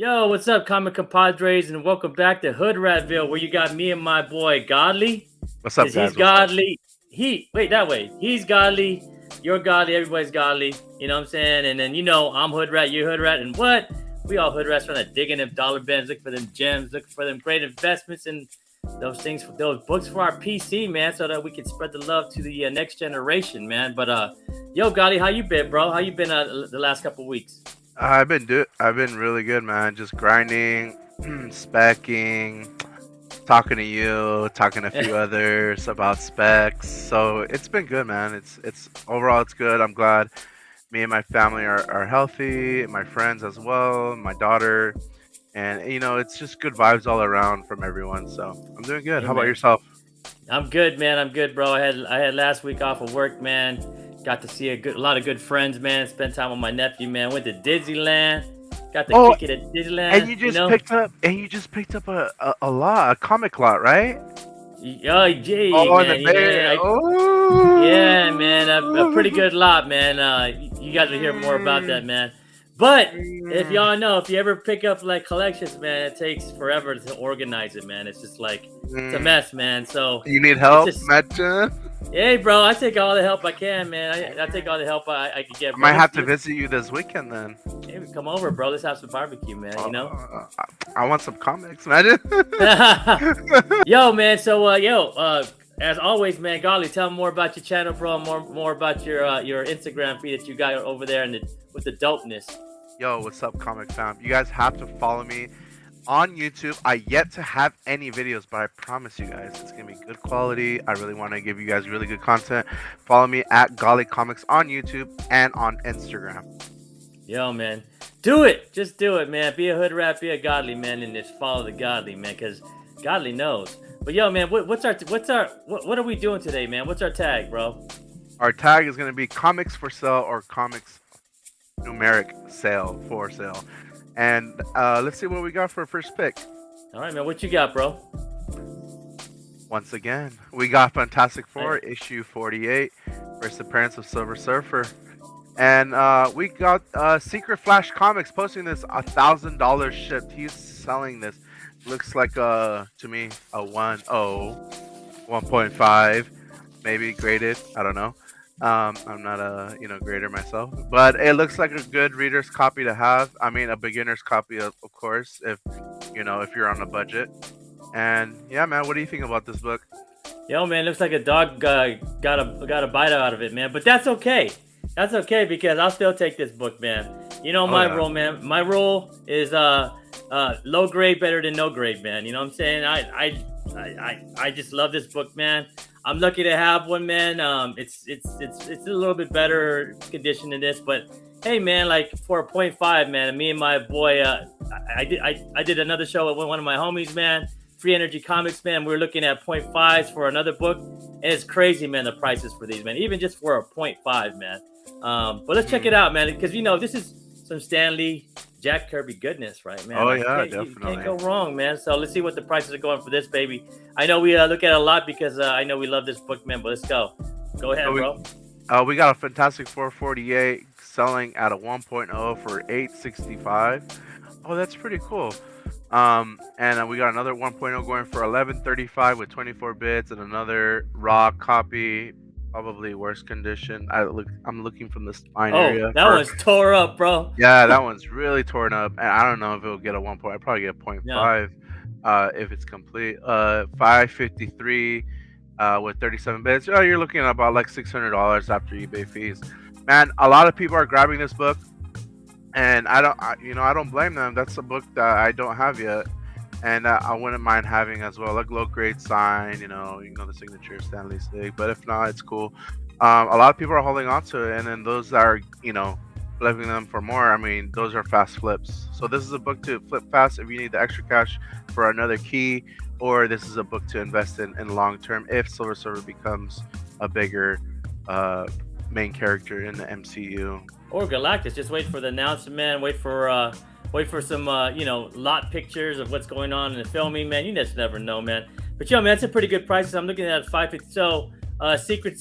Yo, what's up, comic compadres, and welcome back to Hoodratville, where you got me and my boy Godly. What's up, Cause guys? he's godly. That way. He's godly. You're godly. Everybody's godly. You know what I'm saying? And then I'm Hoodrat. You're Hoodrat. And what? We all Hoodrats trying to dig in them dollar bins, look for them gems, look for them great investments, and those things, those books for our PC, man, so that we can spread the love to the next generation, man. But yo, Godly, how you been, bro? How you been the last couple of weeks? I've been really good, man. Just grinding, specking, talking to you, talking to a few others about specs. So it's been good, man. It's overall it's good. I'm glad me and my family are healthy, my friends as well, my daughter, and it's just good vibes all around from everyone. So I'm doing good. Hey, How about man. yourself? I'm good, man. I'm good, bro. I had last week off of work, man. Got to see a lot of good friends, man. Spent time with my nephew, man. Went to Disneyland. Got to kick it at Disneyland. And you just picked up a comic lot, right? Oh, gee, Oh, man. in the Bay. Yeah, man. A pretty good lot, man. You guys will hear more about that, man. But if y'all know, if you ever pick up like collections, man, it takes forever to organize it, man. It's just like it's a mess, man. So you need help, Matcha? Hey, bro, I take all the help I can, man. I take all the help I can get. I might have to visit you this weekend then. Hey, come over, bro. Let's have some barbecue, man. I want some comics, man. Yo, man. So, as always, man, Golly, tell me more about your channel, bro. More about your Instagram feed that you got over there and with the dopeness. Yo, what's up, comic fam? You guys have to follow me on YouTube. I yet to have any videos, but I promise you guys it's gonna be good quality. I really want to give you guys really good content. Follow me at Golly Comics on YouTube and on Instagram. Yo, man, do it. Just do it, man. Be a hood rat, be a godly, man, and just follow the godly, man, because godly knows. But yo, man, what are we doing today, man? What's our tag, bro? Our tag is gonna be comics for sale or comics numeric sale for sale. And let's see what we got for a first pick. All right, man. What you got, bro? Once again, we got Fantastic Four issue 48, first appearance of Silver Surfer, and we got Secret Flash Comics posting this $1,000 shipped. He's selling this. Looks like to me a 1.5, maybe graded. I don't know. I'm not a grader myself, but it looks like a good reader's copy to have. I mean, a beginner's copy, of course, if you're on a budget. And yeah, man, what do you think about this book? Yo, man, looks like a dog got a bite out of it, man. But that's okay. That's okay because I'll still take this book, man. You know my rule, man. My rule is low grade better than no grade, man. You know what I'm saying? I just love this book, man. I'm lucky to have one, man. It's a little bit better condition than this, but hey, man, like for a 0.5, man. Me and my boy, I did another show with one of my homies, man. Free Energy Comics, man. We were looking at 0.5s for another book, and it's crazy, man. The prices for these, man. Even just for a 0.5, man. But let's check it out, man, because this is some Stan Lee, Jack Kirby goodness, right, man? Oh, yeah, definitely. You can't go wrong, man. So let's see what the prices are going for this, baby. I know we look at it a lot because I know we love this book, man, but let's go. Go ahead, bro. We got a Fantastic Four 48 selling at a 1.0 for $865. Oh, that's pretty cool. And we got another 1.0 going for $1135 with 24 bits and another raw copy. Probably worse condition. I'm looking from the spine area. That one's tore up, bro. Yeah, that one's really torn up, and I don't know if it'll get a 1. I'd probably get a 0.5 if it's complete. 553 with 37 bits. Oh, you're looking at about like $600 after eBay fees. Man, a lot of people are grabbing this book, and I don't blame them. That's a book that I don't have yet. And I wouldn't mind having as well, like low grade sign, the signature Stanley stick. But if not, it's cool. A lot of people are holding on to it, and then those that are, flipping them for more. I mean, those are fast flips. So this is a book to flip fast if you need the extra cash for another key, or this is a book to invest in long term if Silver Surfer becomes a bigger main character in the MCU. Or Galactus. Just wait for the announcement, man. Wait for some, lot pictures of what's going on in the filming, man. You just never know, man. But yo, man, that's a pretty good price. I'm looking at $550. So, Secret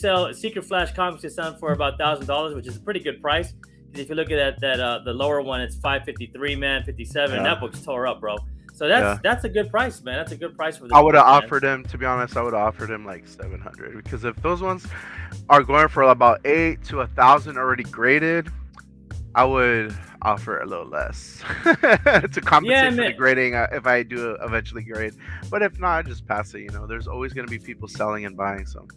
Flash Comics is selling for about $1,000, which is a pretty good price. if you look at that the lower one, it's 553, man, 57, and Yeah. that book's tore up, bro. So Yeah. that's a good price, man. That's a good price for this I would have book, man. offered him, to be honest, I would have offered him like 700, because if those ones are going for about 8 to 1,000 already graded, I would offer a little less to compensate for the grading if I do eventually grade. But if not, I just pass it. You know, there's always going to be people selling and buying. So,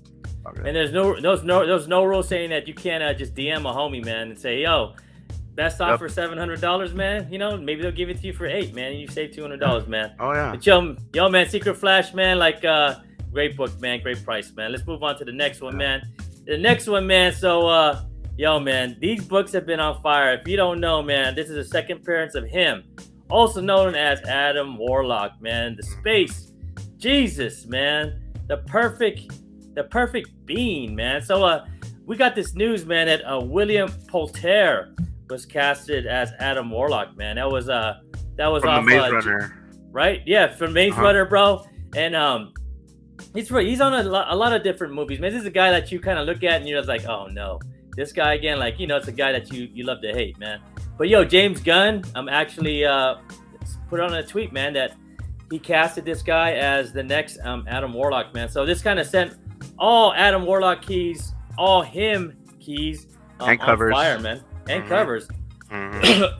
and there's no rule saying that you can't just DM a homie, man, and say, yo, best offer $700, man. You know, maybe they'll give it to you for 8, man. And you save $200, man. Oh yeah. But yo, man, Secret Flash, man, like great book, man, great price, man. Let's move on to the next one, man. The next one, man. So yo, man, these books have been on fire. If you don't know, man, this is the second appearance of him, also known as Adam Warlock, man. The space, Jesus, man, the perfect being, man. So we got this news, man, that William Poulter was casted as Adam Warlock, man. That was from the Maze Runner, right? Yeah, from Maze Runner, bro. And he's on a lot of different movies, man. This is a guy that you kind of look at and you're just like, oh no, this guy again. Like, you know, it's a guy that you love to hate, man. But yo, James Gunn, I'm actually put on a tweet, man, that he casted this guy as the next Adam Warlock, man. So this kind of sent all Adam Warlock keys, all him keys and covers, on fire, man, and covers.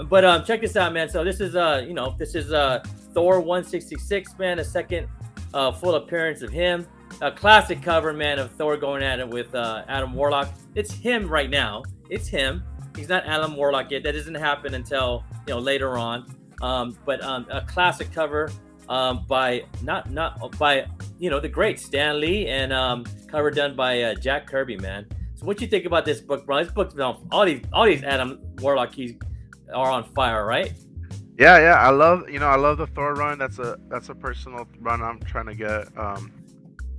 But check this out, man. So this is Thor 166, man, a second full appearance of him. A classic cover, man, of Thor going at it with Adam Warlock. It's him right now. It's him. He's not Adam Warlock yet. That doesn't happen until later on. But a classic cover by not by the great Stan Lee, and cover done by Jack Kirby, man. So what you think about this book, bro? This book's been on all these Adam Warlock keys are on fire, right? Yeah. I love the Thor run. That's a personal run I'm trying to get.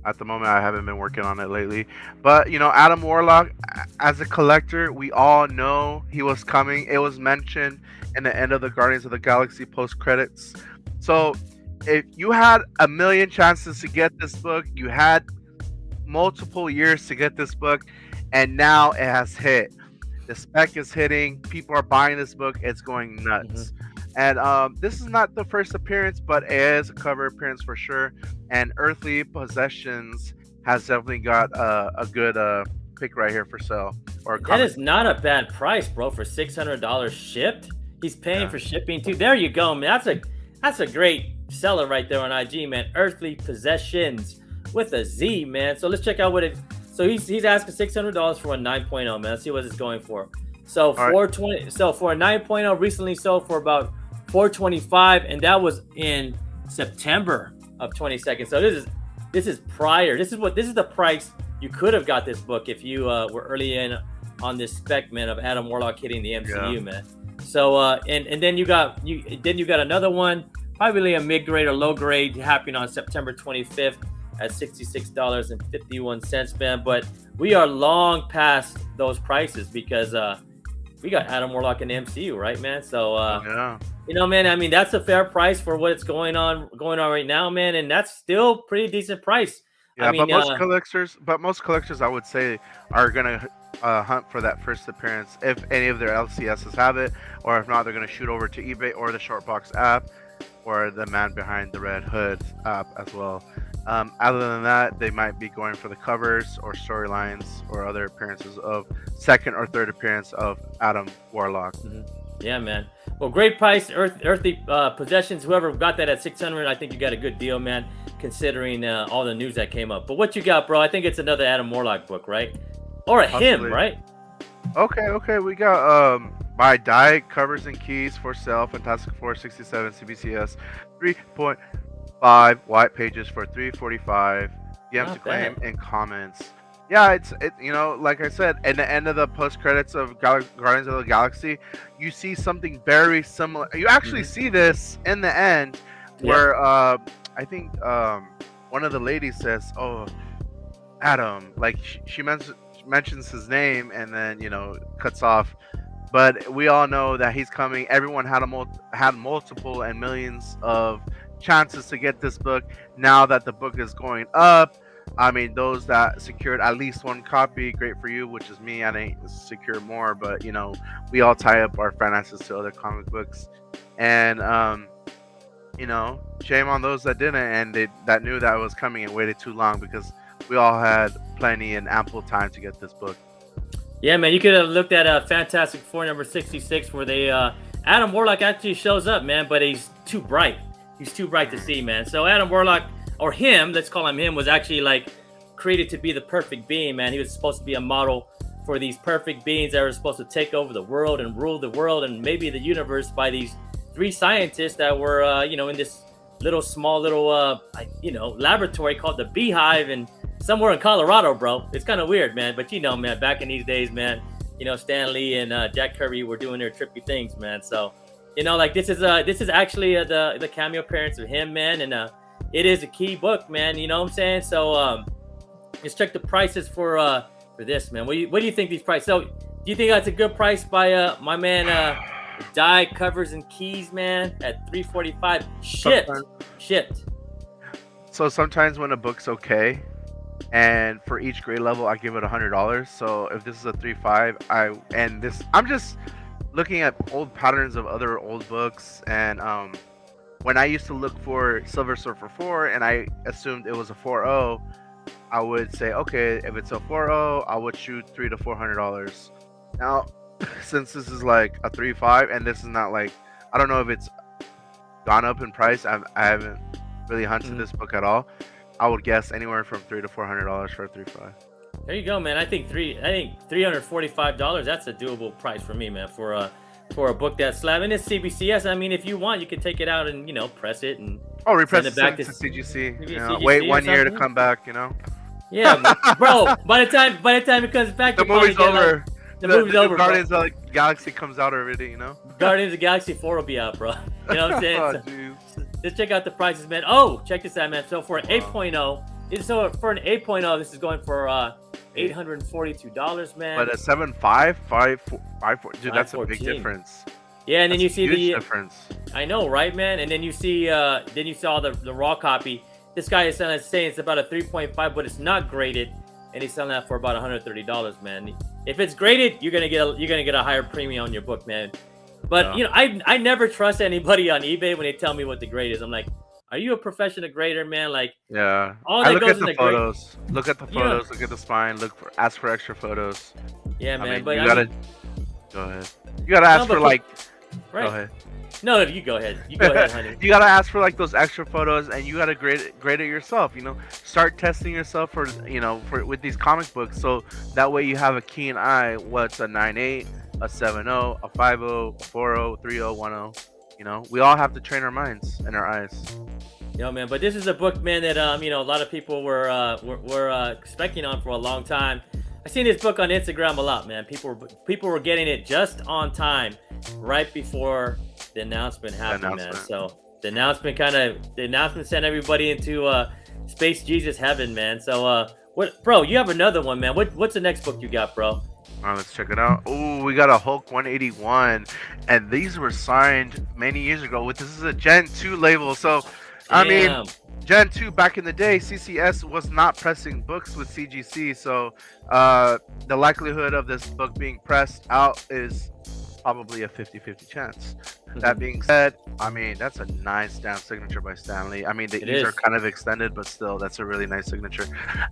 At the moment, I haven't been working on it lately. But Adam Warlock, as a collector, we all know he was coming. It was mentioned in the end of the Guardians of the Galaxy post credits. So if you had a million chances to get this book, you had multiple years to get this book, and now it has hit. The spec is hitting. People are buying this book. It's going nuts. And this is not the first appearance, but it is a cover appearance for sure. And Earthly Possessions has definitely got a good pick right here for sale. That is not a bad price, bro, for $600 shipped. He's paying for shipping too. There you go, man. That's a great seller right there on IG, man. Earthly Possessions with a Z, man. So let's check out what it. So he's asking $600 for a 9.0, man. Let's see what it's going for. So So for a 9.0, recently sold for about $425, and that was in September of 22nd. So this is prior. This is the price you could have got this book if you were early in on this spec, man, of Adam Warlock hitting the MCU, man. So and then you got another one, probably a mid grade or low grade, happening on September 25th at $66.51, man. But we are long past those prices because we got Adam Warlock in the MCU, right, man? So man, I mean, that's a fair price for what it's going on right now, man, and that's still pretty decent price. Yeah, I mean, but most collectors, I would say, are gonna hunt for that first appearance if any of their LCSs have it, or if not, they're gonna shoot over to eBay or the Shortbox app or the Man Behind the Red Hood app as well. Other than that, they might be going for the covers or storylines or other appearances of second or third appearance of Adam Warlock. Yeah, man. Well, great price, Earthly Possessions. Whoever got that at $600, I think you got a good deal, man, considering all the news that came up. But what you got, bro? I think it's another Adam Warlock book, right? Or him, right? Okay. We got by Die covers and keys for sale. Fantastic Four 67 CBCS 3.5 white pages for $345. DM to claim in comments. Yeah, it's like I said, in the end of the post credits of Guardians of the Galaxy, you see something very similar. You actually see this in the end, where I think one of the ladies says, "Oh, Adam," like she mentions his name and then cuts off. But we all know that he's coming. Everyone had multiple and millions of chances to get this book. Now that the book is going up, I mean, those that secured at least one copy, great for you, which is me. I didn't secure more, but we all tie up our finances to other comic books, and shame on those that didn't and that knew that was coming and waited too long, because we all had plenty and ample time to get this book. Yeah, man, you could have looked at Fantastic Four number 66, where they Adam Warlock actually shows up, man, but he's too bright. He's too bright to see, man. So Adam Warlock, or him, let's call him, was actually like created to be the perfect being, man. He was supposed to be a model for these perfect beings that were supposed to take over the world and rule the world and maybe the universe by these three scientists that were, in this small laboratory called the Beehive, and somewhere in Colorado, bro. It's kind of weird, man. But man, back in these days, man, Stan Lee and Jack Kirby were doing their trippy things, man. So, this is actually the cameo appearance of him, man, and it is a key book, man. You know what I'm saying? So, let's check the prices for this, man. What do you think these prices? So, do you think that's a good price by my man Die Covers and Keys, man, at $3.45 shipped? So sometimes when a book's okay, and for each grade level I give it $100. So if this is a 3.5, I'm just looking at old patterns of other old books, and when I used to look for Silver Surfer 4 and I assumed it was a 4.0, I would say, okay, if it's a 4.0, I would shoot $300 to $400. Now, since this is like a 3.5, and this is not like, I don't know if it's gone up in price. I haven't really hunted this book at all. I would guess anywhere from $300 to $400 for a 3.5. There you go, man. I think $345. That's a doable price for me, man. For a book that slab, and it's CBCS. I mean, if you want, you can take it out and press it and repress it back to CGC. Wait 1 year to come back. Yeah, bro. By the time it comes back, the movie's over. The movie's over. Guardians of the Galaxy comes out already. Guardians of the Galaxy 4 will be out, bro. You know what I'm saying? Oh, let's check out the prices, man. Oh, check this out, man. So for an 8.0, this is going for $842, man. But a 7.5, 5.4, dude, that's a big difference. Yeah, and then you see the difference. I know, right, man? And then you see, you saw the raw copy. This guy is saying it's about a 3.5, but it's not graded, and he's selling that for about $130, man. If it's graded, you're gonna get a higher premium on your book, man. But I never trust anybody on eBay when they tell me what the grade is. I'm like, are you a professional grader, man? Like, yeah. All that look goes at the photos. Look at the photos. Look at the spine. Ask for extra photos. Yeah, man. But you gotta go ahead. You gotta ask for right. Go ahead. No, you go ahead. You go ahead, honey. You gotta ask for those extra photos, and you gotta grade it yourself. Start testing yourself for with these comic books, so that way you have a keen eye. What's a 9.8, a 7.0, a 5.0, a 4.0, 3.0, 1.0. We all have to train our minds and our eyes. Yo, man, but this is a book, man, that a lot of people were expecting on for a long time. I seen this book on Instagram a lot, man. People were getting it just on time, right before the announcement happened, man. So the announcement sent everybody into Space Jesus heaven, man. So bro, you have another one, man. What's the next book you got, bro? All right, let's check it out. Oh, we got a Hulk 181, and these were signed many years ago. This is a Gen 2 label, so I mean, Gen 2 back in the day, CCS was not pressing books with CGC, so the likelihood of this book being pressed out is probably a 50-50 chance. That being said, I mean, that's a nice stamp signature by Stanley. I mean, these are kind of extended, but still, that's a really nice signature.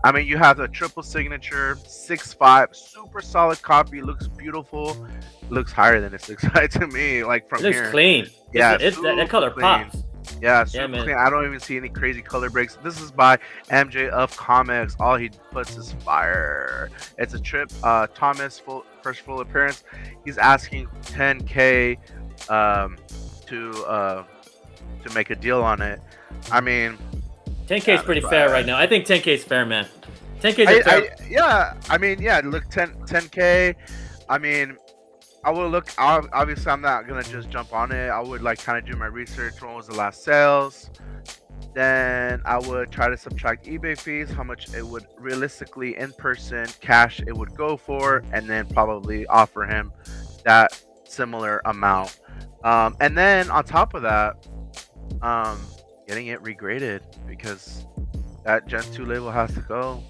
I mean, you have a triple signature, 6.5, super solid copy, looks beautiful, looks higher than a 6.5 to me, like from here. It looks clean. Yeah, that color clean. Pops. Yeah, super clean. I don't even see any crazy color breaks. This is by MJ of Comics. All he puts is fire. It's a trip. Thomas, first full appearance. He's asking $10K to make a deal on it. I mean, 10K is pretty fair right now. I think 10K is fair, man. 10K is fair. Look, 10K. I mean, I will look. Obviously, I'm not gonna just jump on it. I would kind of do my research. When was the last sales? Then I would try to subtract eBay fees, how much it would realistically in person cash it would go for, and then probably offer him that similar amount. And then on top of that, getting it regraded, because that Gen 2 label has to go,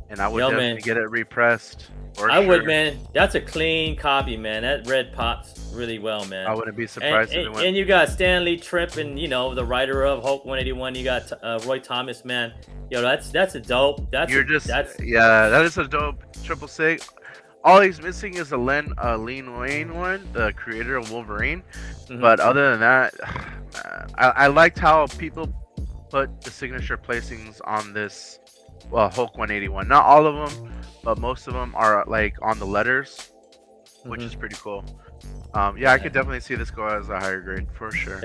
and I would Yo, definitely man. get it repressed. I would, man. That's a clean copy, man. That red pops really well, man. I wouldn't be surprised if it went. And you got Stanley Tripp, and you know the writer of Hulk 181. You got Roy Thomas, man. Yo, that's a dope. That is a dope 666. All he's missing is a Lean Wayne one, the creator of Wolverine. Mm-hmm. But other than that, I liked how people put the signature placings on this Hulk 181. Not all of them, but most of them are like on the letters, which is pretty cool. I could definitely see this go as a higher grade for sure.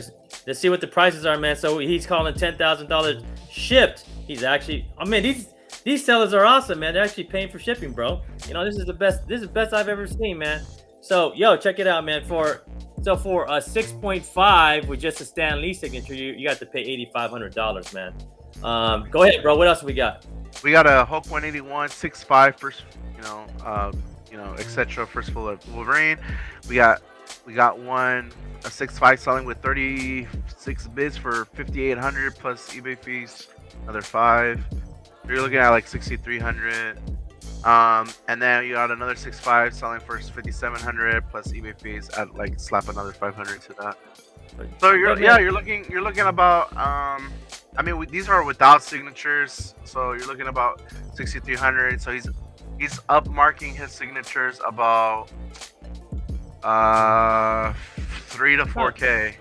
Let's see what the prices are, man. So he's calling $10,000 shipped. He's actually, I mean, these sellers are awesome, man. They're actually paying for shipping, bro. You know, this is the best I've ever seen, man. So, yo, check it out, man. For a 6.5 with just a Stan Lee signature, you got to pay $8,500, man. Go ahead, bro. What else we got? We got a Hulk 181 6.5 first, etc. First full of Wolverine. We got one a 6.5 selling with 36 bids for 5,800 plus eBay fees, another 5. You're looking at like 6,300. And then you got another 6.5 selling for 5,700 plus eBay fees. At like slap another 500 to that. So you're looking about these are without signatures, so you're looking about 6,300. So he's up marking his signatures about 3 to 4K.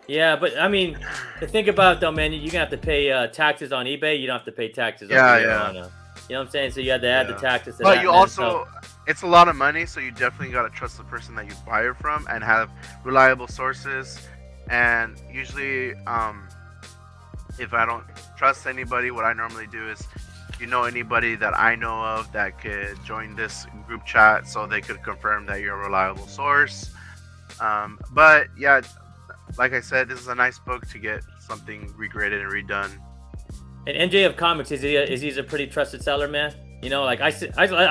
Yeah, but I mean, to think about it though, man, you're gonna have to pay taxes on eBay. You don't have to pay taxes. You know what I'm saying? So you have to add the taxes to that. But you also, it's a lot of money, so you definitely gotta trust the person that you buy it from and have reliable sources. And usually, if I don't trust anybody, what I normally do is, anybody that I know of that could join this group chat so they could confirm that you're a reliable source. But yeah, like I said, this is a nice book to get something regraded and redone. And NJ of Comics, is he a pretty trusted seller, man? You know, like I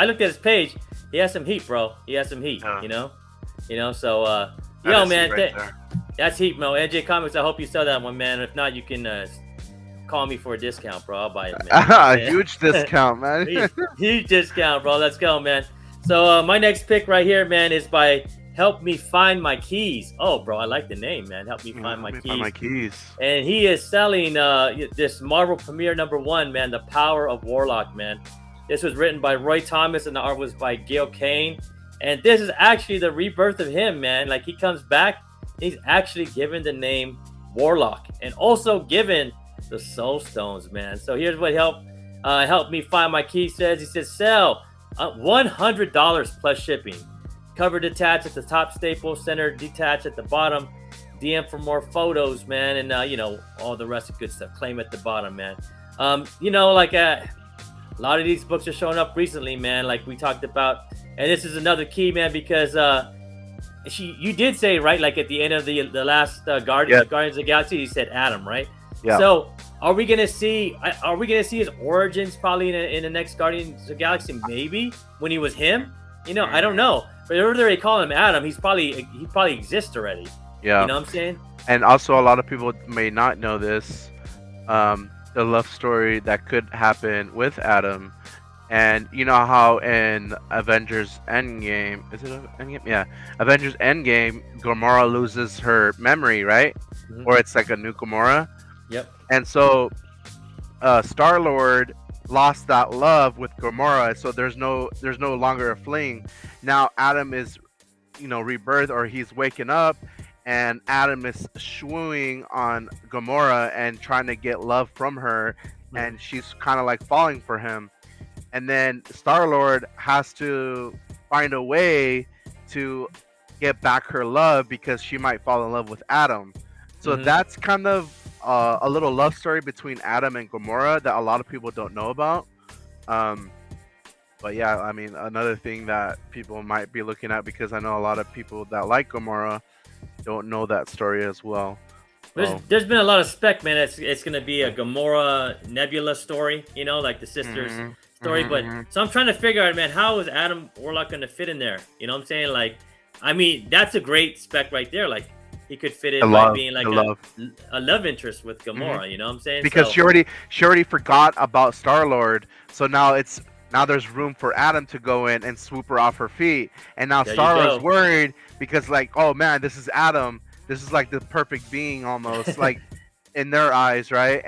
looked at his page. He has some heat, bro. He has some heat. So man, that's heat, Mo. NJ Comics, I hope you sell that one, man. If not, you can call me for a discount, bro. I'll buy it, man. Huge discount, man. Huge discount, bro. Let's go, man. So my next pick right here, man, is by Help Me Find My Keys. Oh, bro, I like the name, man. Help Me Find My Keys. And he is selling this Marvel Premiere #1, man, The Power of Warlock, man. This was written by Roy Thomas, and the art was by Gail Kane. And this is actually the rebirth of him, man. Like, he comes back, he's actually given the name Warlock, and also given the Soul Stones, man. So here's what Help Me Find My Keys says. He says, sell $100 plus shipping. Cover detached at the top, staple center detached at the bottom. DM for more photos, man, and all the rest of good stuff. Claim at the bottom, man. A lot of these books are showing up recently, man, like we talked about. And this is another key, man, because you did say, right, like at the end of the last Guardians of the Galaxy, you said Adam, right? Yeah. So are we gonna see his origins probably in the next Guardians of the Galaxy? Maybe when he was him. I don't know. But whether they call him Adam, he probably exists already. Yeah. You know what I'm saying? And also, a lot of people may not know this. The love story that could happen with Adam. And you know how in Avengers Endgame, is it Endgame? Yeah. Avengers Endgame, Gamora loses her memory, right? Mm-hmm. Or it's like a new Gamora. Yep. And so Star-Lord lost that love with Gamora, so there's no longer a fling. Now Adam is rebirth, or he's waking up, and Adam is shwooing on Gamora and trying to get love from her, and she's kind of like falling for him. And then Star-Lord has to find a way to get back her love because she might fall in love with Adam. So that's kind of a little love story between Adam and Gamora that a lot of people don't know about. But yeah, I mean, another thing that people might be looking at, because I know a lot of people that like Gamora don't know that story as well. There's been a lot of spec, man. It's going to be a Gamora Nebula story, like the sisters story. But so I'm trying to figure out, man, how is Adam Warlock going to fit in there? You know what I'm saying? Like, I mean, that's a great spec right there. Like, he could fit in by being like a love interest with Gamora. You know what I'm saying? Because she already forgot about Star-Lord, so now there's room for Adam to go in and swoop her off her feet, and now Star-Lord's worried because like, oh man, this is Adam. This is like the perfect being almost like in their eyes, right?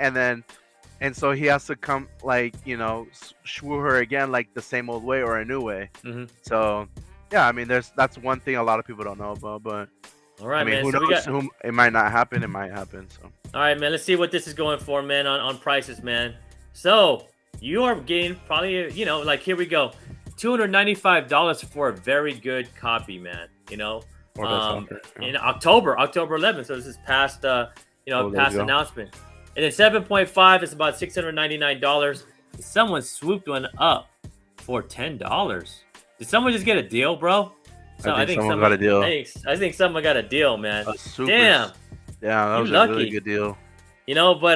And so he has to come like, you know, shoo her again like the same old way or a new way. So yeah, I mean, that's one thing a lot of people don't know about, but all right, I mean, man. who knows? It might not happen. It might happen. So all right, man. Let's see what this is going for, man. On prices, man. So you are getting probably, you know, like here we go, $295 for a very good copy, man. You know, in October 11th. So this is past, past announcement. And then 7.5 is about $699. Someone swooped one up for $10. Did someone just get a deal, bro? So I think someone got a deal. I think someone got a deal, man. Damn. Yeah, that was a really good deal. You know, but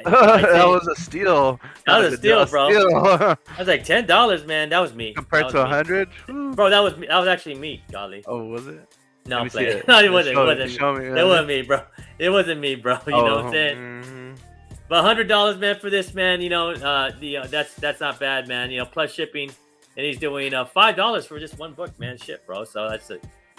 that was a steal. That was a steal, bro. I was like $10, man. That was me. Compared to 100, bro. That was actually me. Golly. Oh, was it? No, I'm playing. No, it wasn't. It wasn't me, bro. It wasn't me, bro. You know what I'm saying? But $100, man, for this, man. You know, that's not bad, man. You know, plus shipping, and he's doing $5 for just one book, man. Shit, bro. So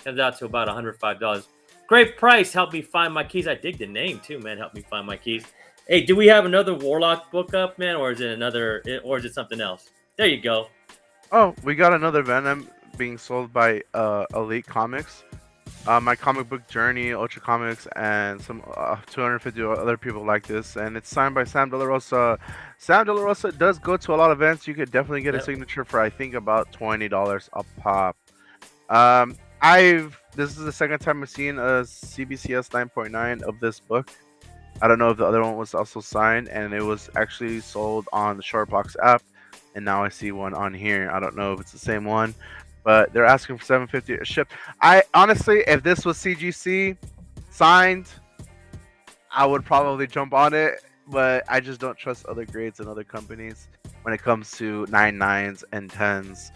comes out to about $105. Great price. Help me find my keys. I dig the name too, man. Help me find my keys. Hey, do we have another Warlock book up, man, or is it something else? There you go. Oh, we got another Venom being sold by Elite Comics. My comic book journey, Ultra Comics, and some 250 other people like this, and it's signed by Sam De La Rosa. Sam De La Rosa does go to a lot of events. You could definitely get a signature for I think about $20 a pop. This is the second time I've seen a CBCS 9.9 of this book. I don't know if the other one was also signed, and it was actually sold on the Shortbox app, and now I see one on here. I don't know if it's the same one, but they're asking for $750 a ship. I honestly, if this was CGC signed, I would probably jump on it, but I just don't trust other grades and other companies when it comes to 9.9s and 10s.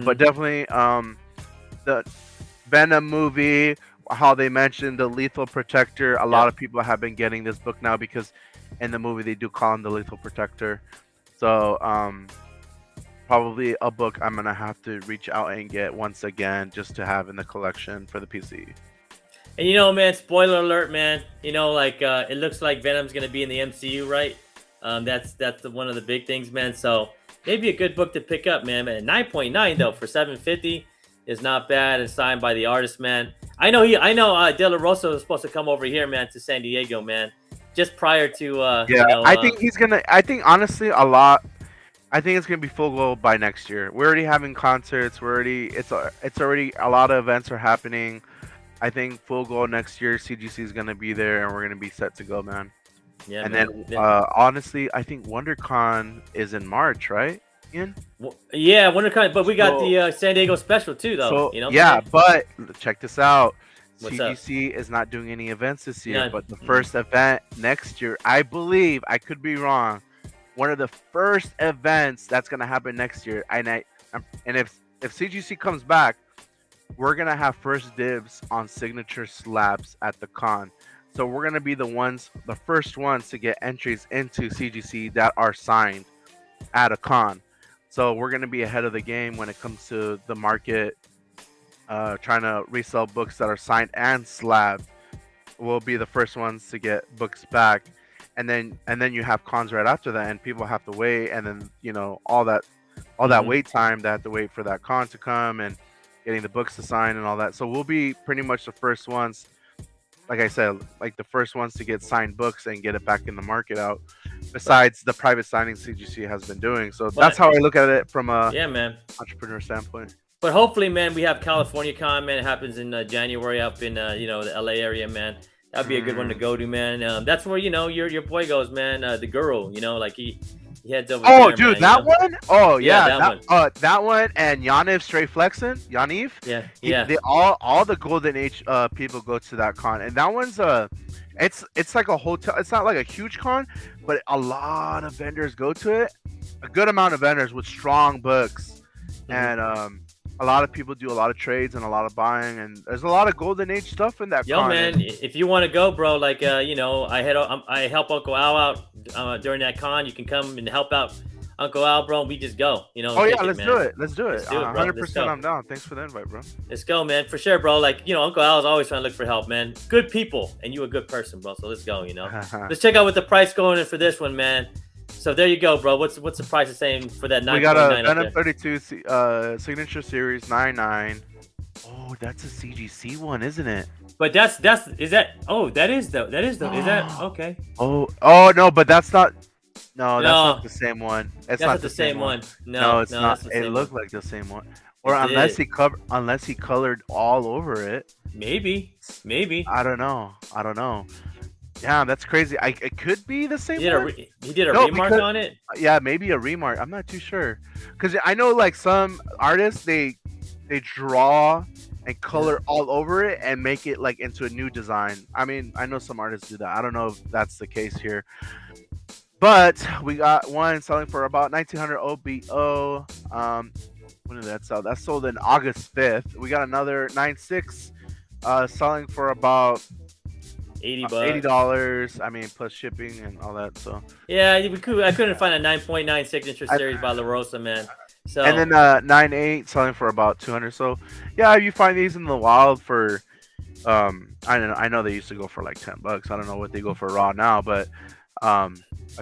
But definitely the Venom movie, how they mentioned the Lethal Protector. A lot of people have been getting this book now because in the movie they do call him the Lethal Protector. So probably a book I'm gonna have to reach out and get once again just to have in the collection for the PC. And you know, man, spoiler alert, man. You know, like it looks like Venom's gonna be in the MCU, right? That's one of the big things, man. So maybe a good book to pick up, man. 9.9 though for $750 is not bad, and signed by the artist, man. I know De La Rosa was supposed to come over here, man, to San Diego, man, just prior to I think he's gonna. I think honestly I think it's gonna be full go by next year. We're already having concerts. It's already a lot of events are happening. I think full go next year. CGC is gonna be there, and we're gonna be set to go, man. Yeah. And man. Then honestly, I think WonderCon is in March, right? Ian? Well, yeah, WonderCon, but we got the San Diego special too, though. So, you know? Yeah, but check this out. What's CGC is not doing any events this year, but the first event next year, I believe, I could be wrong, one of the first events that's gonna happen next year, and if CGC comes back, we're gonna have first dibs on signature slabs at the con. So we're gonna be the first ones to get entries into CGC that are signed at a con. So we're going to be ahead of the game when it comes to the market, trying to resell books that are signed and slabbed. We'll be the first ones to get books back, and then you have cons right after that, and people have to wait, and then all that wait time, they have to wait for that con to come and getting the books to sign and all that. So we'll be pretty much the first ones, like I said, like the first ones to get signed books and get it back in the market out. Besides the private signings CGC has been doing. So that's how I look at it from a entrepreneur standpoint. But hopefully, man, we have California Con, man. It happens in January up in the LA area, man. That'd be a good one to go to, man. That's where your boy goes, man. The guru, like he heads over. Oh, there, dude, man, that one? Oh, yeah, that one. That one and Yaniv straight flexing. Yaniv. Yeah. They all the Golden Age people go to that con, and that one's it's like a hotel. It's not like a huge con, but a lot of vendors go to it. A good amount of vendors with strong books, and a lot of people do a lot of trades and a lot of buying, and there's a lot of golden age stuff in that Yo, con. man, if you want to go, bro, like, I help Uncle Al out during that con. You can come and help out Uncle Al, bro. And we just go, Oh yeah, let's do it. Let's do it, bro. 100%. I'm down. Thanks for the invite, bro. Let's go, man, for sure, bro. Like, Uncle Al is always trying to look for help, man. Good people, and you a good person, bro. So let's go. Let's check out what the price going in for this one, man. So there you go, bro. What's the price the same for that? We got a Venom 32 signature series 99. Oh, that's a CGC one, isn't it? But that is that okay? Oh no, but that's not. No, that's not the same one. It's not the same one. No, it's not. It looked like the same one. Or unless he colored all over it. Maybe. I don't know. Yeah, that's crazy. It could be the same one. He did a remark on it? Yeah, maybe a remark. I'm not too sure. Because I know like some artists, they draw and color all over it and make it like into a new design. I mean, I know some artists do that. I don't know if that's the case here. But we got one selling for about 1900 OBO. When did that sell? That sold in August 5th. We got another 9.6 selling for about $80. I mean, plus shipping and all that. So yeah, I couldn't find a 9.9 signature series by La Rosa, man. So and then 9.8 selling for about 200. So yeah, you find these in the wild for I know they used to go for like $10. I don't know what they go for raw now, but a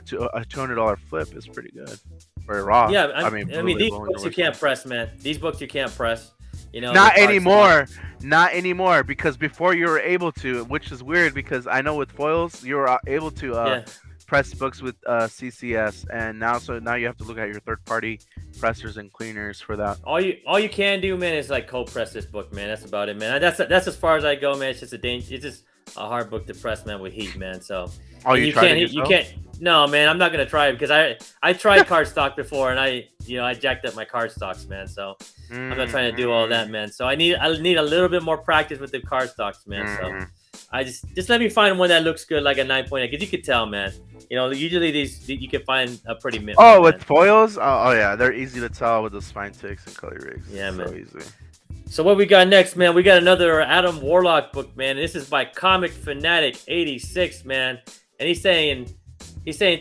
$200 flip is pretty good for raw. Yeah, I mean these books you can't press, man. These books you can't press. Not anymore. Not anymore, because before you were able to, which is weird because I know with foils you were able to press books with CCS, and now you have to look at your third party pressers and cleaners for that. All you can do, man, is like cold press this book, man. That's about it, man. That's as far as I go, man. It's just a hard book to press, man, with heat, man. So you can't. No, man, I'm not gonna try it because I tried cardstock before and I jacked up my cardstocks, man. So I'm not trying to do all that, man. So I need a little bit more practice with the cardstocks, man. So I just let me find one that looks good, like a 9.8, because you could tell, man. Usually these you can find a pretty mint. Oh, with foils? Oh yeah, they're easy to tell with the spine ticks and color rigs. Yeah, man. So easy. So what we got next, man? We got another Adam Warlock book, man. This is by Comic Fanatic 86, man. And he's saying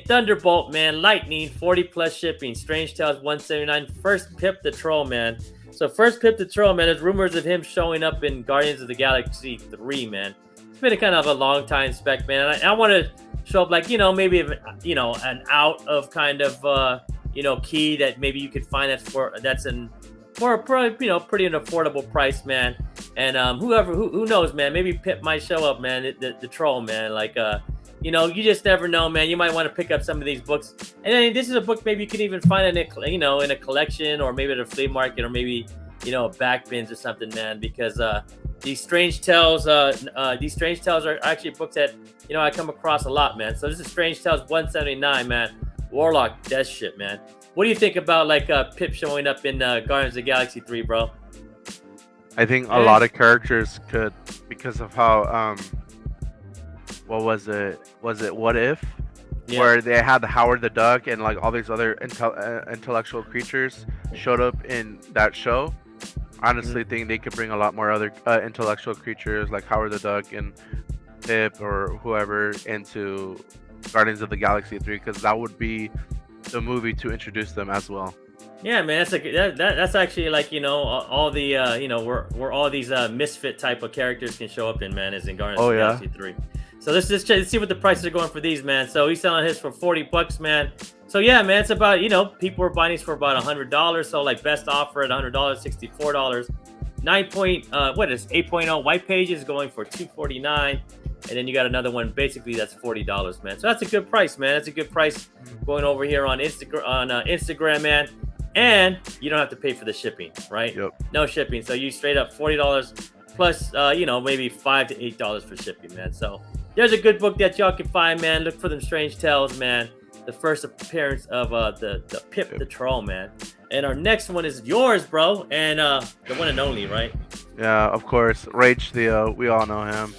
Thunderbolt, man, Lightning, 40 plus shipping, Strange Tales 179, first Pip the Troll, man. So first Pip the Troll, man, there's rumors of him showing up in Guardians of the Galaxy 3, man. It's been a kind of a long time spec, man. And I want to show up like, maybe, an out of kind of, key that maybe you could find that's in for pretty an affordable price, man. And who knows, man, maybe Pip might show up, man, the troll, man. Like, you just never know, man. You might want to pick up some of these books. And then this is a book maybe you can even find in a collection, or maybe at a flea market, or maybe, back bins or something, man. Because these Strange Tales are actually books that, I come across a lot, man. So this is Strange Tales 179, man. Warlock, death shit, man. What do you think about like Pip showing up in Guardians of the Galaxy 3, bro? I think a lot of characters could, because of how what was it? Was it What If? Yeah. Where they had the Howard the Duck and like all these other intellectual creatures showed up in that show. Honestly, think they could bring a lot more other intellectual creatures like Howard the Duck and Pip or whoever into Guardians of the Galaxy 3, because that would be the movie to introduce them as well. Yeah, man, that's actually like all the where all these misfit type of characters can show up in, man, is in Guardians of the Galaxy 3. So let's see what the prices are going for these, man. So he's selling his for $40, man. So yeah, man, it's about people are buying these for about $100. So like best offer at $100, $64. 8.0 white pages going for $249. And then you got another one, basically that's $40, man. So that's a good price, man. That's a good price going over here on Instagram, man. And you don't have to pay for the shipping, right? Yep. No shipping. So you straight up $40 plus, maybe $5 to $8 for shipping, man. So there's a good book that y'all can find, man. Look for them Strange Tales, man. The first appearance of the Pip the Troll, man. And our next one is yours, bro. And the one and only, right? Yeah, of course. Rach, we all know him.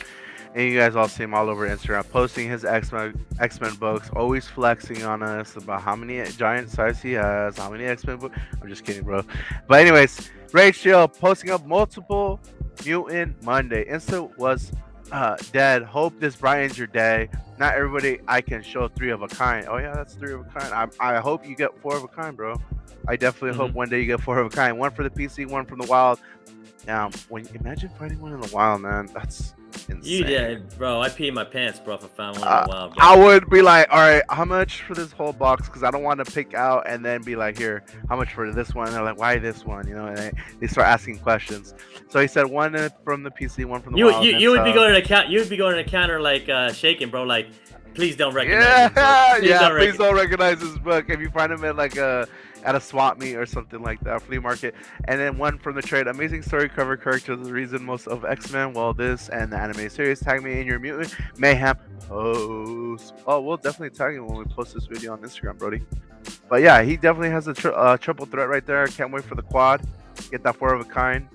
And you guys all see him all over Instagram posting his X-Men books, always flexing on us about how many giant size he has, how many X-Men books. I'm just kidding, bro. But anyways, Rachel posting up multiple Mutant Monday. Insta was dead. Hope this brightens your day. Not everybody I can show 3 of a kind. Oh yeah, that's 3 of a kind. I hope you get 4 of a kind, bro. I definitely hope one day you get 4 of a kind. 1 for the PC, 1 from the wild. Now, imagine finding one in the wild, man. That's insane. You did, bro. I peed my pants, bro, if I found one in the wild. Bro. I would be like, all right, how much for this whole box? Because I don't want to pick out and then be like, here, how much for this one? And they're like, why this one? You know, and they start asking questions. So he said 1 from the PC, 1 from the wild. You would be going to the counter. You would be going to the counter like shaking, bro. Like, please don't recognize. Please don't recognize this book. If you find him at like at a swap meet or something like that, flea market. And then 1 from the trade. Amazing story, cover characters, the reason most of X-Men, well, this and the anime series. Tag me in your Mutant Mayhem post. Oh, we'll definitely tag him when we post this video on Instagram, Brody. But yeah, he definitely has a triple threat right there. Can't wait for the quad. Get that 4 of a kind.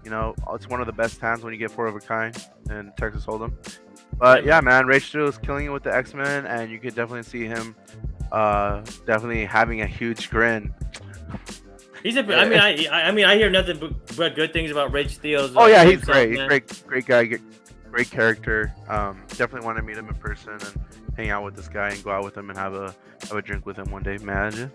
You know, it's one of the best hands when you get 4 of a kind in Texas Hold'em. But yeah, man, Rachel is killing it with the X-Men, and you could definitely see him definitely having a huge grin. He's a. I mean, I hear nothing but good things about Rage Steele's. Oh yeah, he's great. He's great guy, great character. Definitely want to meet him in person and hang out with this guy and go out with him and have a drink with him one day. Imagine.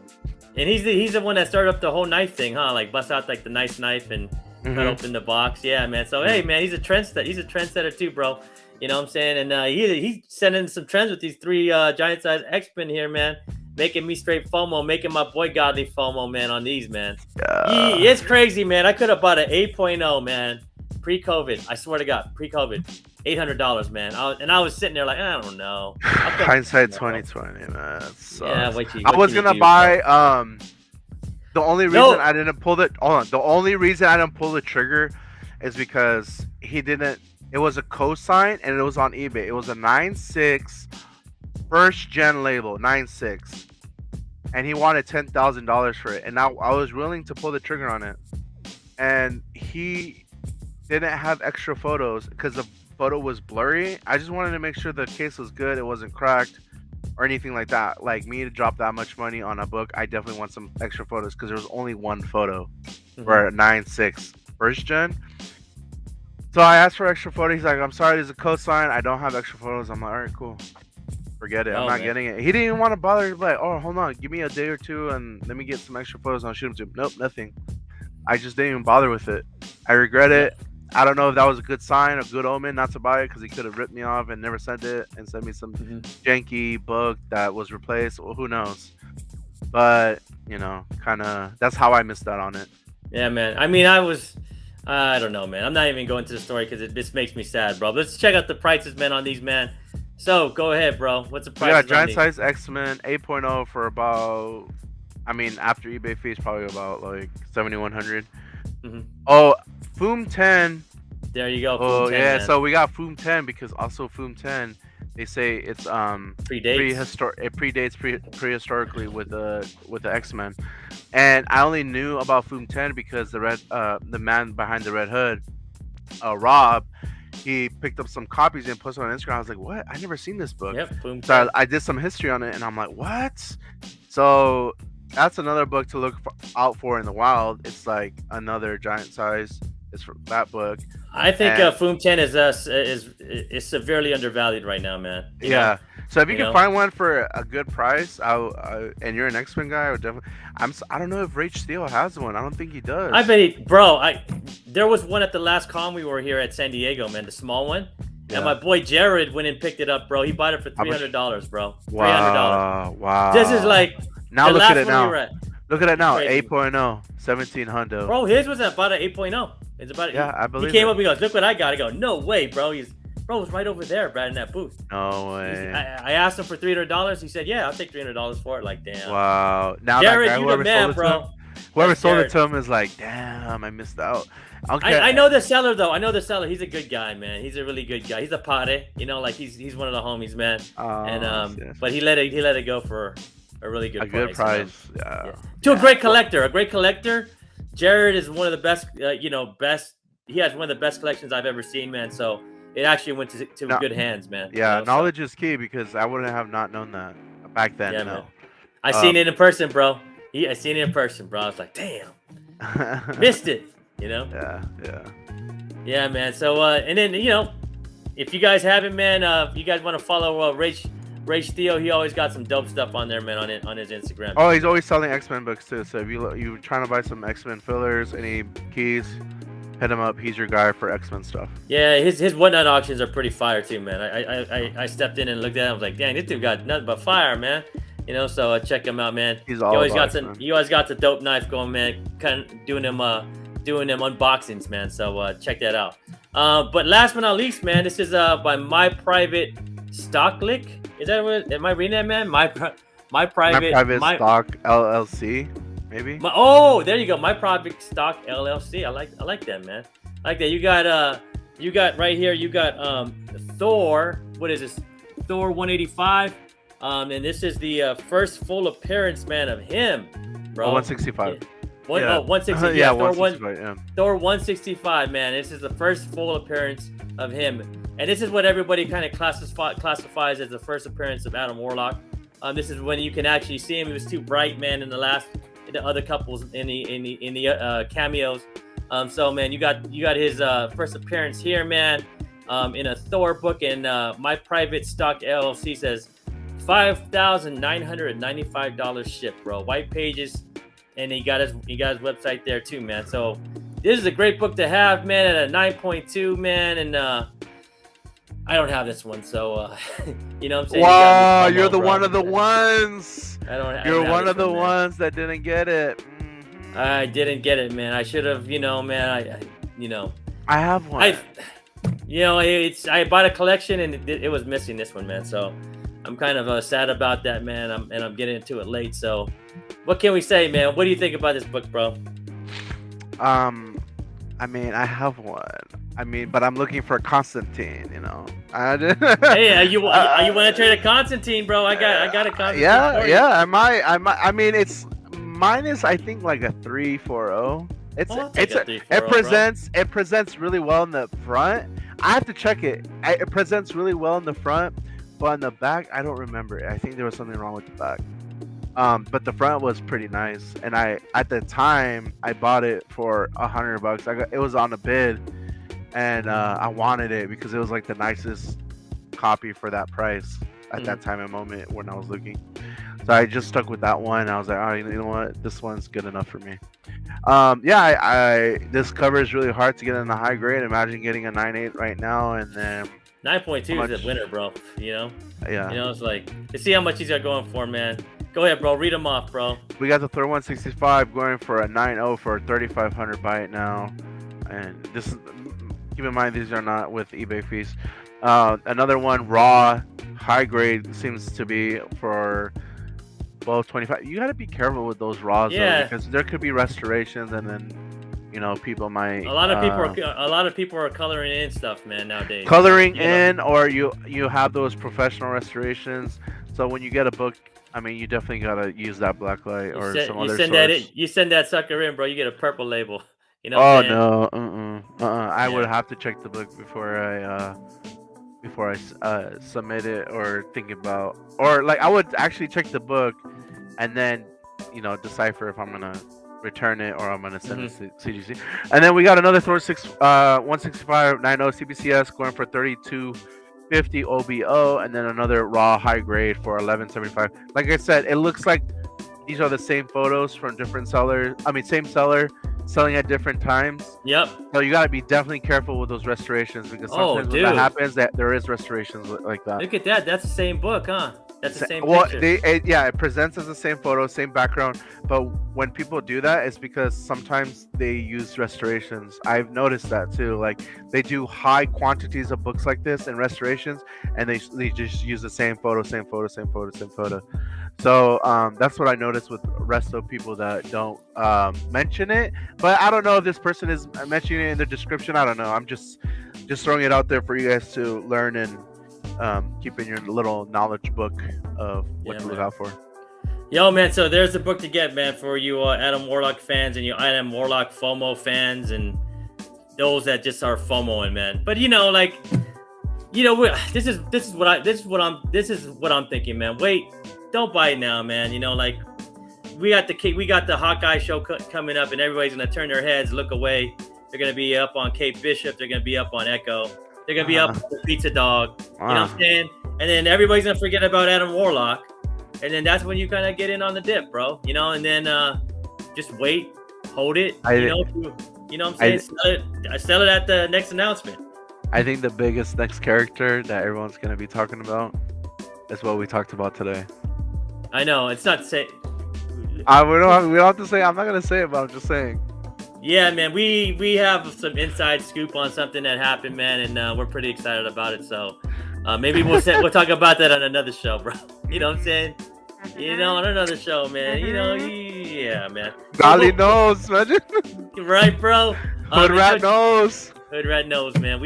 And he's the one that started up the whole knife thing, huh? Like bust out like the nice knife and cut open the box. Yeah, man. So hey, man, he's a trendsetter. He's a trendsetter too, bro. You know what I'm saying? And he's sending some trends with these 3 giant size X-Men here, man. Making me straight FOMO, making my boy godly FOMO, man, on these, man. It's crazy, man. I could have bought an 8.0, man, pre-COVID. I swear to God, pre-COVID, $800, man. I was sitting there like, I don't know. Hindsight 2020, man. Yeah, I was gonna buy. The only reason I didn't pull the the only reason I didn't pull the trigger is because he didn't. It was a cosign and it was on eBay. It was a 9.6 first gen label, 9.6. And he wanted $10,000 for it. And now I was willing to pull the trigger on it. And he didn't have extra photos because the photo was blurry. I just wanted to make sure the case was good. It wasn't cracked or anything like that. Like me to drop that much money on a book, I definitely want some extra photos because there was only 1 photo for a 9.6 first gen. So I asked for extra photos. He's like, I'm sorry, there's a cosign. I don't have extra photos. I'm like, all right, cool. Forget it. I'm not getting it. He didn't even want to bother. Like, oh, hold on. Give me a day or 2 and let me get some extra photos and I'll shoot them to him. Nope, nothing. I just didn't even bother with it. I regret it. I don't know if that was a good sign, a good omen not to buy it because he could have ripped me off and never sent it and sent me some janky book that was replaced. Well, who knows? But, you know, kind of, that's how I missed out on it. Yeah, man. I mean, I don't know, man. I'm not even going to the story because it just makes me sad, bro. Let's check out the prices, man, on these, man. So, go ahead, bro. What's the price? Yeah, giant size X-Men 8.0 for about, I mean, after eBay fees, probably about like 7,100. Oh, Foom 10. There you go. Oh, yeah. Man. So we got Foom 10 because also Foom 10, they say it's it predates prehistorically with the X-Men. And I only knew about Foom 10 because the man behind the Red Hood, Rob, he picked up some copies and posted on Instagram. I was like, what? I never seen this book. Yep, Foom 10. So I did some history on it and I'm like, what? So that's another book to look out for in the wild. It's like another giant size. It's for that book. I think Foom 10 is severely undervalued right now, man. You know? So if you can find one for a good price, and you're an X-Men guy, I would definitely. I don't know if Rage Steele has one. I don't think he does. I bet there was one at the last con we were here at San Diego, man, the small one. Yeah. And my boy Jared went and picked it up, bro. He bought it for $300, bro. $300. Wow. This is like now look at it now. Look at it now. 8.0, 1700. Bro, his was about an 8.0. It's about I believe. He came up. He goes, "Look what I got." I go, "No way, bro." Bro was right over there, Brad, in that booth. No way. I asked him for $300. He said, "Yeah, I'll take $300 for it." Like, damn. Wow. Now Jared, that guy, you the man, bro. Whoever sold it to him is like, damn, I missed out. Okay. I know the seller though. I know the seller. He's a good guy, man. He's a really good guy. He's a pare, like he's one of the homies, man. And but he let it go for a really good price. Good price. Yeah. To a great collector. A great collector. Jared is one of the best. He has one of the best collections I've ever seen, man. So it actually went to good hands, man. Yeah, knowledge is key because I wouldn't have not known that back then. Yeah, no. man. I seen it in person, bro. I seen it in person, bro. I was like, damn, missed it. Yeah, man. So and then if you guys haven't, man, if you guys want to follow Rage Theo, he always got some dope stuff on there, man, on his Instagram. Oh, he's always selling X-Men books too. So if you're trying to buy some X-Men fillers, any keys, hit him up. He's your guy for X-Men stuff. Yeah, his whatnot auctions are pretty fire too, man. I stepped in and looked at him. I was like, dang, this dude got nothing but fire, man. So check him out, man. He always got the dope knife going, man. Kind of doing them unboxings, man. So check that out. But last but not least, man, this is by My Private Stock Lick. Is that what? Am I reading that, man? My Private Stock LLC, maybe. There you go. My Private Stock LLC. I like that, man. I like that. You got right here. You got Thor. What is this? Thor 185. And this is the first full appearance, man, of him, bro. 165. 165. Yeah, Thor 165. Yeah. Thor 165, man. This is the first full appearance of him, and this is what everybody kind of classifies as the first appearance of Adam Warlock. This is when you can actually see him. He was too bright, man, in the other couples in the cameos. So, man, you got his first appearance here, man, in a Thor book, and My Private Stock LLC says $5,995 shipped, bro. White pages, and he got his website there too, man. So this is a great book to have, man, at a 9.2, man, and I don't have this one, so you know what I'm saying? Wow, you're one of the ones. You're one of the ones that didn't get it. Mm-hmm. I didn't get it, man. I should have, man. I have one. I bought a collection and it was missing this one, man. So I'm kind of sad about that, man. I'm getting into it late. So what can we say, man? What do you think about this book, bro? I have one. But I'm looking for Constantine, Hey, you want to trade a Constantine, bro? I got a Constantine. Yeah. Mine is I think like a 340. It presents really well in the front. I have to check it. It presents really well in the front, but in the back I don't remember it. I think there was something wrong with the back. But the front was pretty nice, and at the time I bought it for $100. It was on a bid, and I wanted it because it was like the nicest copy for that price at that time and moment when I was looking. So I just stuck with that one. I was like, oh, you know what? This one's good enough for me. This cover is really hard to get in the high grade. Imagine getting a 9.8 right now, and then 9.2 is a winner, bro. Yeah. It's like, to see how much he's got going for, man. Go ahead, bro. Read them off, bro. We got the Thor 165 going for a 9.0 for 3,500 buy it now, and this is, keep in mind these are not with eBay fees. Another one, raw high grade, seems to be for both 25. You got to be careful with those raws, though, because there could be restorations, and then people might. A lot of people are coloring in stuff, man, nowadays. Or you have those professional restorations. So when you get a book, you definitely gotta use that blacklight or some other source. You send that sucker in, bro. You get a purple label. I would have to check the book before I submit it or think about, or like I would actually check the book and then decipher if I'm gonna return it or I'm gonna send it to CGC. And then we got another Thor 165 90 CBCS going for 3250 OBO, and then another raw high grade for 1175. Like I said, it looks like these are the same photos from different sellers. Same seller selling at different times. Yep. So you gotta be definitely careful with those restorations, because sometimes when that happens, that there is restorations like that. Look at that. That's the same book, huh? That's the same picture. It presents as the same photo, same background, but when people do that, it's because sometimes they use restorations. I've noticed that too. Like, they do high quantities of books like this and restorations, and they just use the same photo. So that's what I noticed with resto people that don't mention it. But I don't know if this person is mentioning it in the description. I don't know. I'm just throwing it out there for you guys to learn and keep in your little knowledge book of what to look out for. Yo, man, so there's the book to get, man, for you Adam Warlock fans and you Adam Warlock FOMO fans and those that just are FOMOing, man. But this is what I'm thinking, man. Wait, don't buy it now, man. Like we got the Hawkeye show coming up, and everybody's gonna turn their heads, look away. They're gonna be up on Kate Bishop. They're gonna be up on Echo. They're gonna be up on the Pizza Dog. You know what I'm saying? And then everybody's gonna forget about Adam Warlock, and then that's when you kind of get in on the dip, bro. And then just wait, hold it. You know what I'm saying? Sell it at the next announcement. I think the biggest next character that everyone's gonna be talking about is what we talked about today. I know it's not say. We don't have to say. I'm not gonna say it, but I'm just saying. Yeah, man, we have some inside scoop on something that happened, man, and we're pretty excited about it. So maybe we'll talk about that on another show, bro. You know what I'm saying? On another show, man. Yeah, man. Golly knows, imagine. Right, bro. Hoodrat knows. Hoodrat knows, man.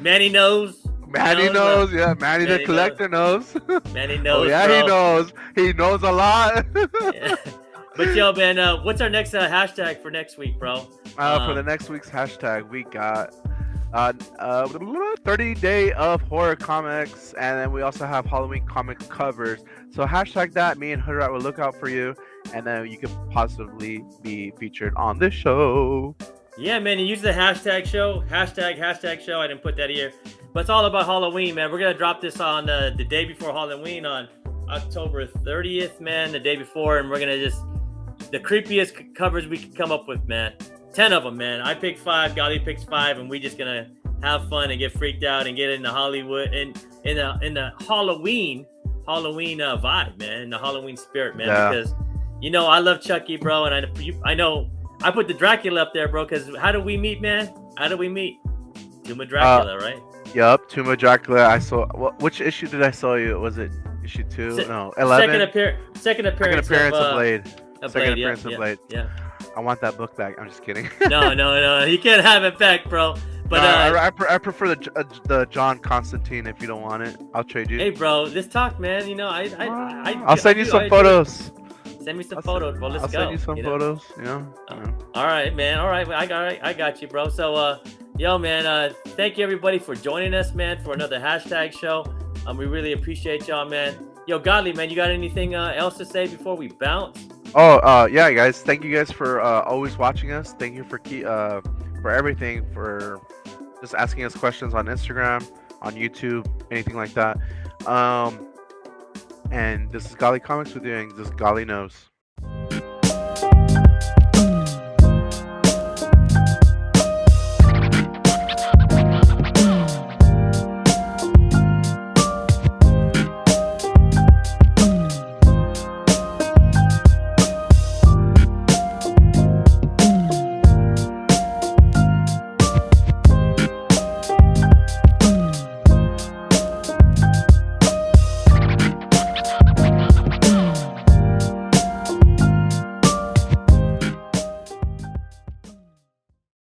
Manny knows. Manny knows, yeah. Manny the collector knows. Manny knows. Oh, yeah, bro. he knows. He knows a lot. Yeah. But yo, man, what's our next hashtag for next week, bro? For the next week's hashtag, we got 30 day of horror comics, and then we also have Halloween comic covers. So hashtag that. Me and Hoodrat will look out for you, and then you could possibly be featured on this show. Yeah, man, you use the hashtag show. Hashtag show. I didn't put that here. But it's all about Halloween, man. We're going to drop this on the day before Halloween on October 30th, man, the day before. And we're going to just, the creepiest covers we can come up with, man. 10 of them, man. I picked 5, Golly picks 5, and we just going to have fun and get freaked out and get into Hollywood and in the Halloween vibe, man, in the Halloween spirit, man. Yeah. Because, I love Chucky, bro, and I know I put the Dracula up there, bro, because how do we meet, man? How do we meet? Tomb of Dracula, right? Yup, Tomb of Dracula. I saw. Which issue did I saw you? Was it issue 2? No, 11. Second appearance of Blade. Second appearance of Blade. Yeah. I want that book back. I'm just kidding. No, you can't have it back, bro. But I prefer the John Constantine. If you don't want it, I'll trade you. Hey, bro, let's talk, man. I'll send you some photos. Send me some photos, bro. Let's go. I'll send you some photos. All right, man. All right, I got you, bro. So, yo, man. Thank you everybody for joining us, man, for another hashtag show. We really appreciate y'all, man. Yo, Godly, man, you got anything else to say before we bounce? Yeah, guys. Thank you guys for always watching us. Thank you for everything, for just asking us questions on Instagram, on YouTube, anything like that. And this is Golly Comics. We're doing this. Golly knows.